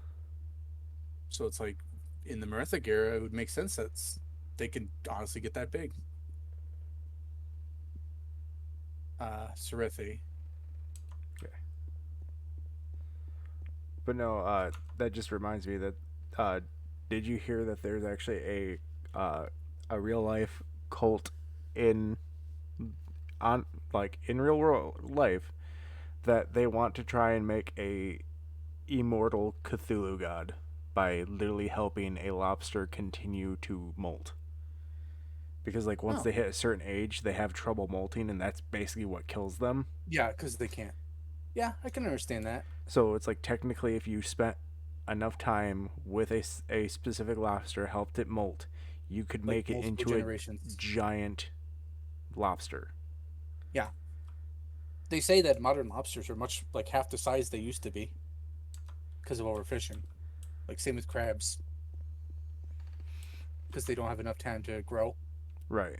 So it's like in the Merethic era, it would make sense that they could honestly get that big. Sarithi. Okay. But no, that just reminds me that did you hear that there's actually a real life cult in real world life that they want to try and make a immortal Cthulhu god by literally helping a lobster continue to molt. Because like once they hit a certain age, they have trouble molting, and that's basically what kills them. Yeah, because they can't. Yeah, I can understand that. So it's like technically, if you spent enough time with a specific lobster, helped it molt, you could Like make it multiple into generations. a giant lobster. Yeah. They say that modern lobsters are much like half the size they used to be because of overfishing. Like same with crabs. Because they don't have enough time to grow. Right.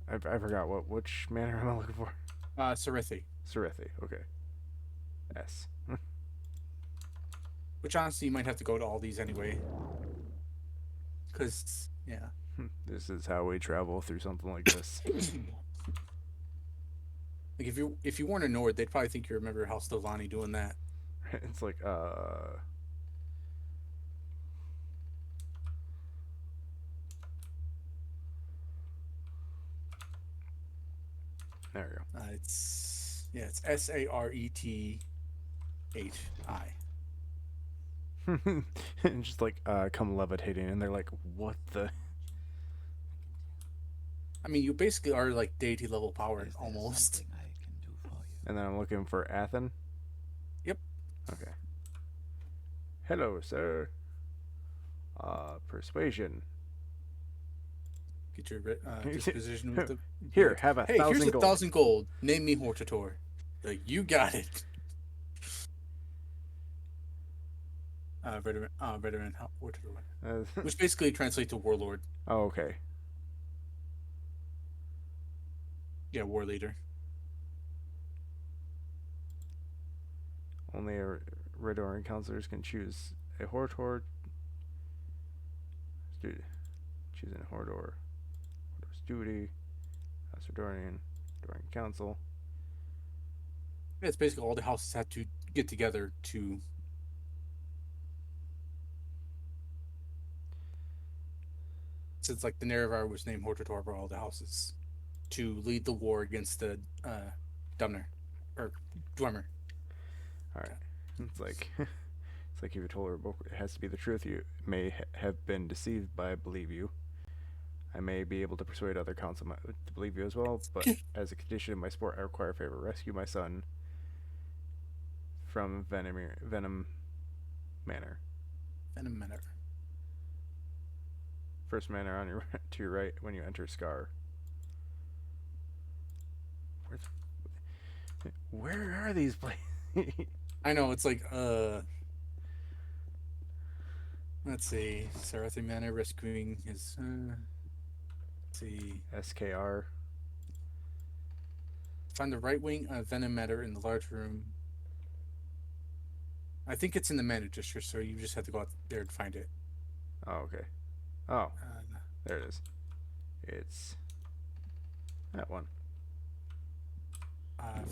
I forgot which manor am I looking for? Sarithi. Sarithi. Okay. S. Which honestly, you might have to go to all these anyway. Because, yeah. This is how we travel through something like this. Like if you weren't a Nord, they'd probably think you remember House Stovani doing that. It's like there we go. It's Yeah, it's Sarethi. And just like come levitating, and they're like, "What the?" I mean, you basically are like deity level power Is there almost. something I can do for you? And then I'm looking for Athen. Yep. Okay. Hello, sir. Persuasion. Get your disposition with the. Here, Like, have a hey, here's 1,000 gold. 1,000 gold. Name me Hortator. Like, you got it. Veteran Hortator, which basically translates to warlord. Oh, okay. Yeah, war leader. Only Redoran counselors can choose a Hortor. Choosing a Hortor. Hortor's duty. House Redorian. Redorian Council. Yeah, it's basically all the houses have to get together to. Since like the Nerevar was named Hortator by all the houses to lead the war against the Dumner or Dwemer. All right. It's like it's like if you told her a book, it has to be the truth. You may have been deceived, but I believe you. I may be able to persuade other council to believe you as well, but as a condition of my sport, I require a favor: rescue my son from Venom Manor. Venom Manor. First manor on your to your right when you enter Scar. Where are these places? I know, it's like let's see, Sarathi Manor rescuing his let's see, SKR. find the right wing of Venom Manor in the large room. I think it's in the Manor district, so you just have to go out there and find it. Oh, okay. Oh, there it is. It's that one.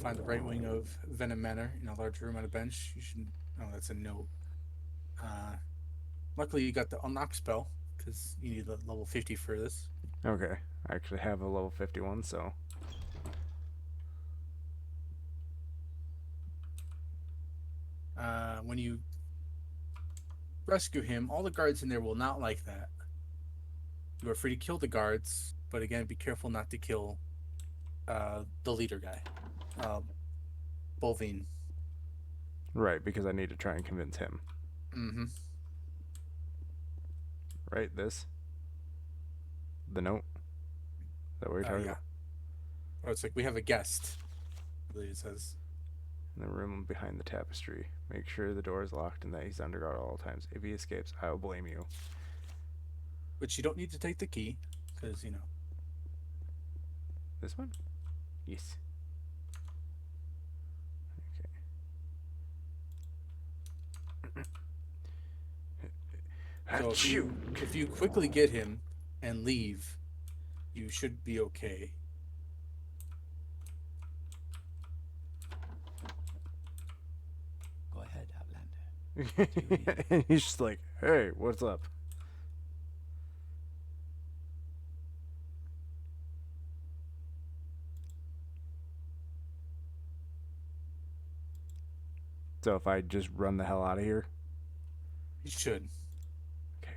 Find the right wing of Venom Manor in a large room on a bench. You should. Oh, that's a note. Luckily, you got the unlock spell because you need a level 50 for this. Okay, I actually have a level 51, so. When you rescue him, all the guards in there will not like that. You are free to kill the guards, but again, be careful not to kill the leader guy, Bolvine. Right, because I need to try and convince him. Mm-hmm. Right, this? The note? Is that what you're talking Yeah. about? Oh, it's like we have a guest, I believe it says. In the room behind the tapestry. Make sure the door is locked and that he's under guard at all times. If he escapes, I will blame you. But you don't need to take the key, because, you know. This one? Yes. Okay. So if you quickly get him and leave, you should be okay. Go ahead, Outlander. And he's just like, hey, what's up? So if I just run the hell out of here? You should. Okay.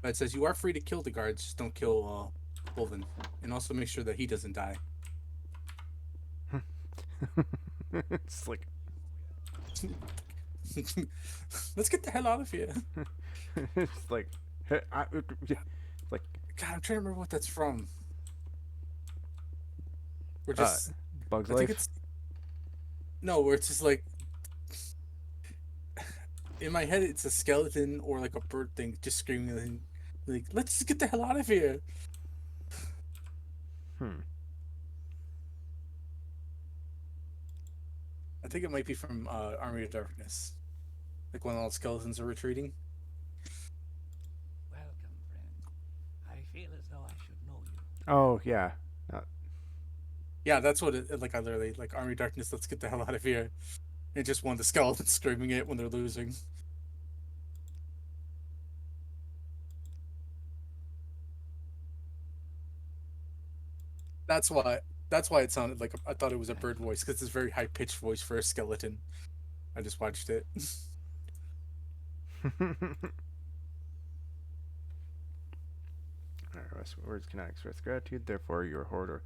But it says you are free to kill the guards, just don't kill Bolvin. And also make sure that he doesn't die. It's like Let's get the hell out of here. it's like hey, like God, I'm trying to remember what that's from. We're just Bug's I think Life. it's no, where it's just like in my head it's a skeleton or like a bird thing just screaming like let's just get the hell out of here. I think it might be from Army of Darkness. Like when all the skeletons are retreating. Welcome, friend. I feel as though I should know you. Oh yeah. Yeah, that's what it like. I literally like Army of Darkness. Let's get the hell out of here. And just one of the skeletons screaming it when they're losing. That's why. That's why it sounded like I thought it was a bird voice because it's a very high pitched voice for a skeleton. I just watched it. Alright, words cannot express gratitude, therefore your hoarder.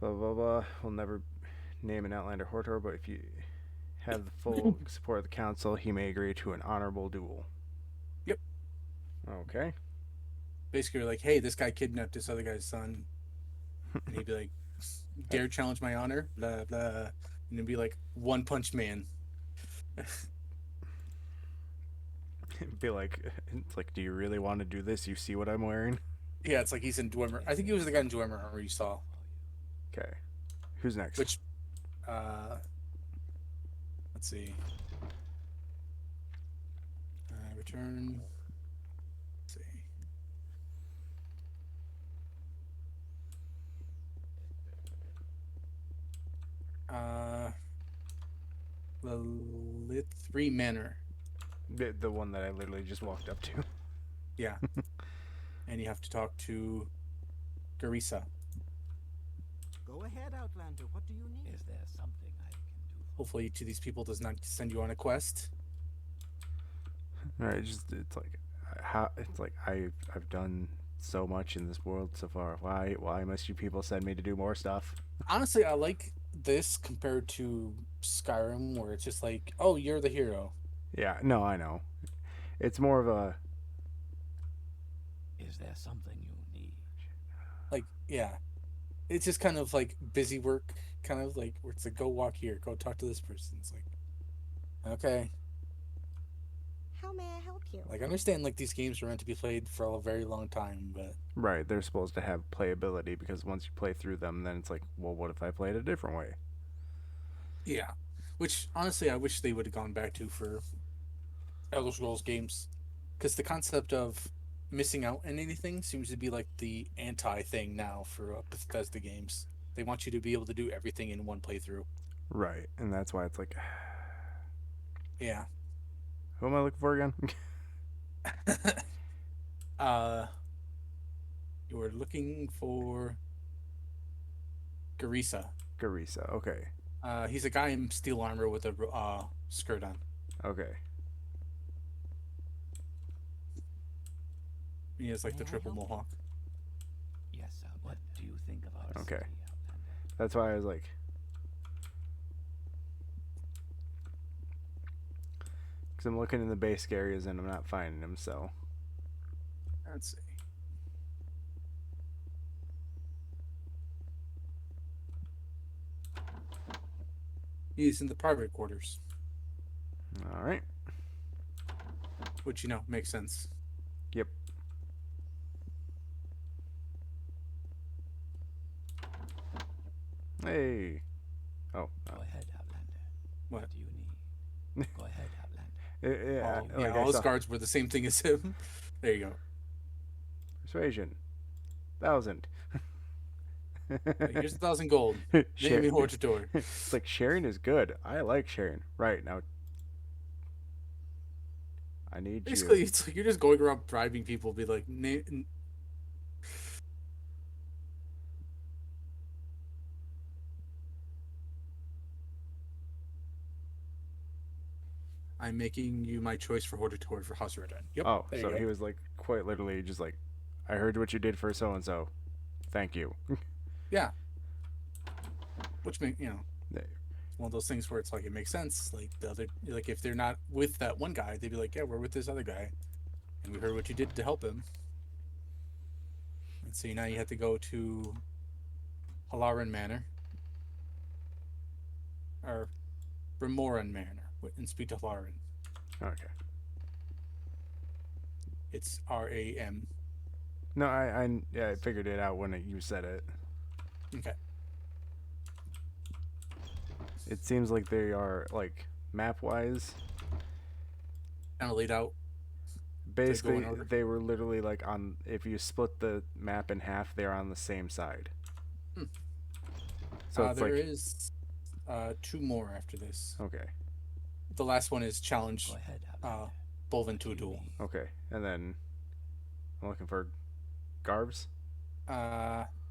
Blah blah blah. Will never name an outlander hoarder, but if you have the full support of the council, he may agree to an honorable duel. Yep. Okay. Basically, like, hey, this guy kidnapped this other guy's son, and he'd be like, dare challenge my honor, blah blah, and it'd be like One Punch Man. Be like, it's like, do you really want to do this? You see what I'm wearing? Yeah, it's like he's in Dwemer. I think he was the guy in Dwemer Armor you saw. Okay. Who's next? Which, let's see. Return. Let's see. Lithri Manor. The one that I literally just walked up to. Yeah. And you have to talk to Garisa. Go ahead, Outlander. What do you need? Is there something I can do? Hopefully each of these people does not send you on a quest. Alright, it's like I've done so much in this world so far. Why must you people send me to do more stuff? Honestly, I like this compared to Skyrim, where it's just like, oh, you're the hero. Yeah, no, I know. It's more of a Is there something you need? Like, yeah. It's just kind of like busy work, kind of like where it's like, go walk here, go talk to this person. It's like, okay. How may I help you? Like, I understand like these games are meant to be played for a very long time, but right. They're supposed to have playability because once you play through them, then it's like, well, what if I played a different way? yeah. Which honestly, I wish they would have gone back to for Elder Scrolls games, because the concept of missing out on anything seems to be like the anti thing now for Bethesda games. They want you to be able to do everything in one playthrough. Right, and that's why it's like, Yeah. who am I looking for again? You were looking for Garisa. Garisa. Okay. He's a guy in steel armor with a skirt on. Okay. He has like the May I triple help? mohawk. Yes, sir. What do you think of our Okay. city, Outlander? That's why I was like, because I'm looking in the basic areas and I'm not finding them. So Let's see. He's in the private quarters, all right. which makes sense. Yep. Hey. Oh. Go ahead, Outlander. What? Do you need? Go ahead, Outlander. Yeah. Yeah, all his guards were the same thing as him. There you go. Persuasion. 1,000. Here's 1,000 gold. Name me Hortator. It's like sharing is good. I like sharing. Right now, I need Basically, you. it's like you're just going around bribing people. Be like, I'm making you my choice for Hortator for House Redden. Yep. Oh, there so you go. he was like quite literally just like, I heard what you did for so and so. Thank you. Yeah. Which make Yeah. one of those things where it's like it makes sense. Like the other, like if they're not with that one guy, they'd be like, yeah, we're with this other guy, and we heard what you did to help him. And so now you have to go to Halaran Manor or Remoran Manor and speak to Halaran. Okay. It's RAM. No, I figured it out when you said it. Okay. It seems like they are like map wise. Kind of laid out. Basically, in order. they were literally like on. If you split the map in half, they're on the same side. Hmm. So it's there like is 2 more after this. okay, The last one is challenge Go ahead, Outlander. Bolvin to a duel. okay, and then I'm looking for Garbs.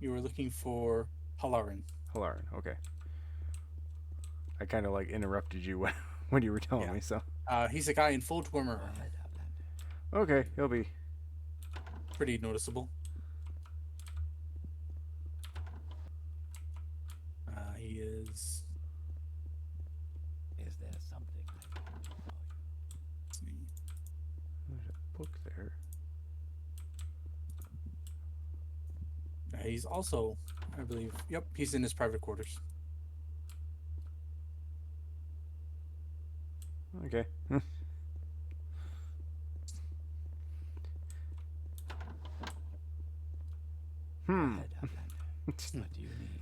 You were looking for Halarin. Halaran. Okay. I kind of like interrupted you when you were telling Yeah. me, so. He's a guy in full dwarmer Go armor. ahead, Outlander. Okay, he'll be. Pretty noticeable. He is. Is there something I can do for you? Let's see. There's a book there. He's also, I believe. Yep, he's in his private quarters. Okay. Go Hmm. ahead, Outlander. What do you need?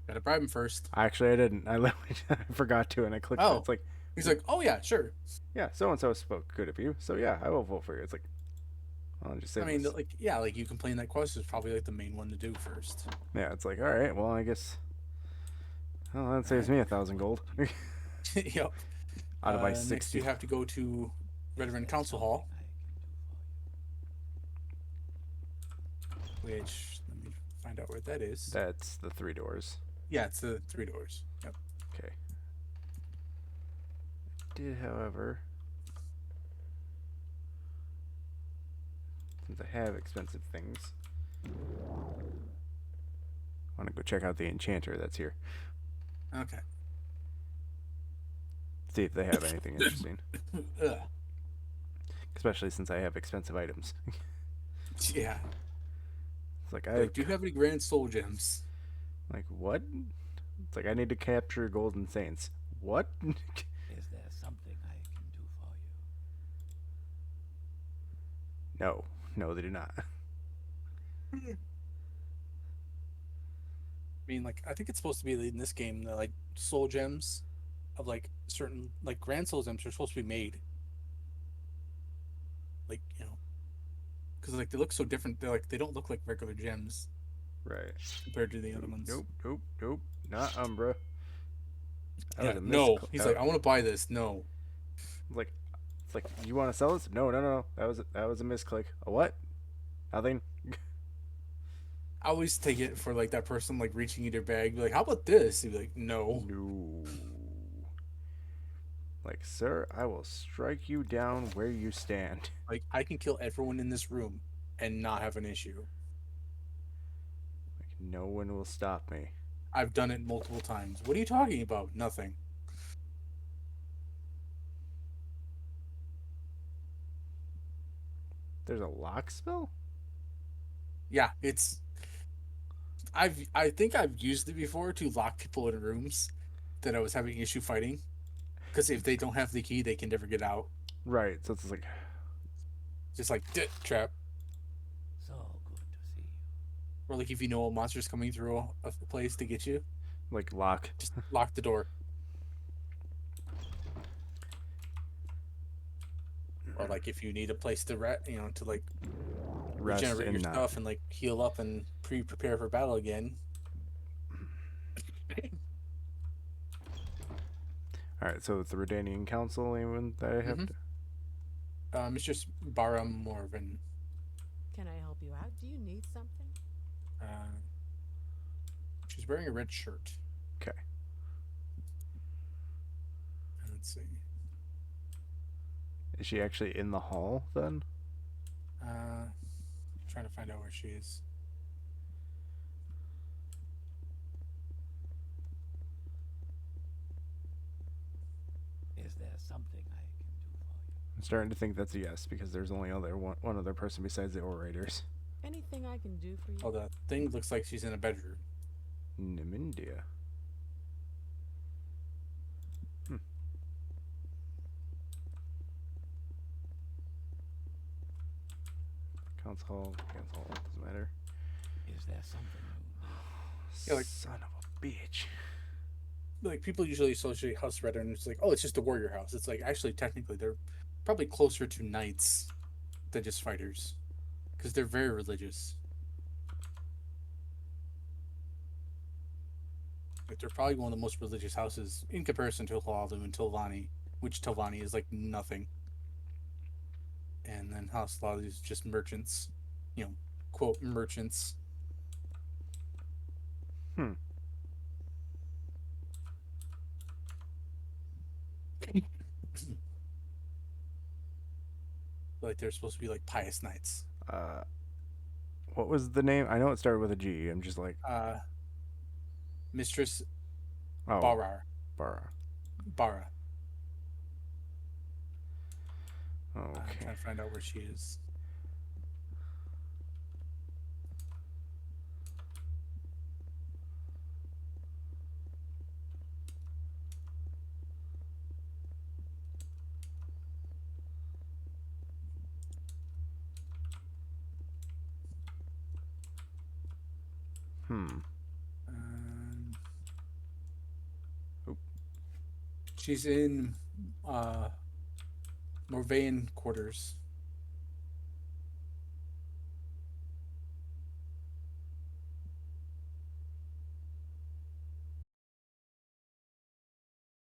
Gotta bribe him first. Actually, I didn't. I literally I forgot to, and I clicked it. Oh. It's like, He's like, oh yeah, sure. yeah, so and so spoke good of you, so yeah, I will vote for you. It's like, I'll just say I mean, this. like, yeah, like you complain that quest is probably like the main one to do first. Yeah, it's like, all right, well, I guess. Oh, that saves me 1,000 gold Yep. out of my Next, 60. you have to go to Veteran Is there Council Hall, something I can do for you? which let me find out where that is. That's the 3 doors. Yeah, it's the 3 doors. Yep. Okay. Did, however, since I have expensive things, I want to go check out the enchanter that's here. Okay. See if they have anything interesting. Ugh. Especially since I have expensive items. Yeah. It's like, Like, do you have any grand soul gems? like, what? It's like, I need to capture golden saints. What? Is there something I can do for you? No. No, they do not. I mean, like, I think it's supposed to be in this game, the, like, soul gems of, like, certain, like, grand soul gems are supposed to be made. Like, you know, because, like, they look so different. They're, like, they don't look like regular gems Right. compared to the other ones. Nope, nope, nope. Not Umbra. That Yeah, was a no. misclick. He's like, I want to buy this. No. Like, it's like, you want to sell this? No, no, no, no. That was a misclick. A what? Nothing. I always take it for, like, that person, like, reaching in your bag. Be like, how about this? You'd be like, no. No. Like, sir, I will strike you down where you stand. Like, I can kill everyone in this room and not have an issue. Like, no one will stop me. I've done it multiple times. What are you talking about? Nothing. There's a lock spell? Yeah, it's. I think I've used it before to lock people in rooms that I was having issue fighting. Because if they don't have the key, they can never get out. Right, so it's like, Just like trap. So good to see you. Or like if you know a monster's coming through a place to get you, lock. just lock the door. Or like if you need a place to to like Rest regenerate and your not. stuff and like heal up and prepare for battle again. Alright, so it's the Redanian Council, anyone that I have Mhm. to. It's just Bara Morrowind. Can I help you out? Do you need something? She's wearing a red shirt. Okay. Let's see. Is she actually in the hall then? Trying to find out where she is. Is there something I can do for you? I'm starting to think that's a yes because there's only one other person besides the orators. Anything I can do for you? Oh, the thing looks like she's in a bedroom. Nimindia. Council hall, doesn't matter. Is there something you need? Yeah, like- Son of a bitch. Like people usually associate house red and it's like, oh, it's just a warrior house. It's like actually technically they're probably closer to knights than just fighters because they're very religious. Like they're probably one of the most religious houses in comparison to Hlalu and Tilvani, which Tilvani is like nothing. and then House Lolly is just merchants, quote merchants. Hmm. Like they're supposed to be like pious knights. What was the name? I know it started with a G. I'm just like, Mistress oh, Barar. Bara. Bara. I'm Okay. trying to find out where she is. Hmm. Oop. She's in Morvain quarters.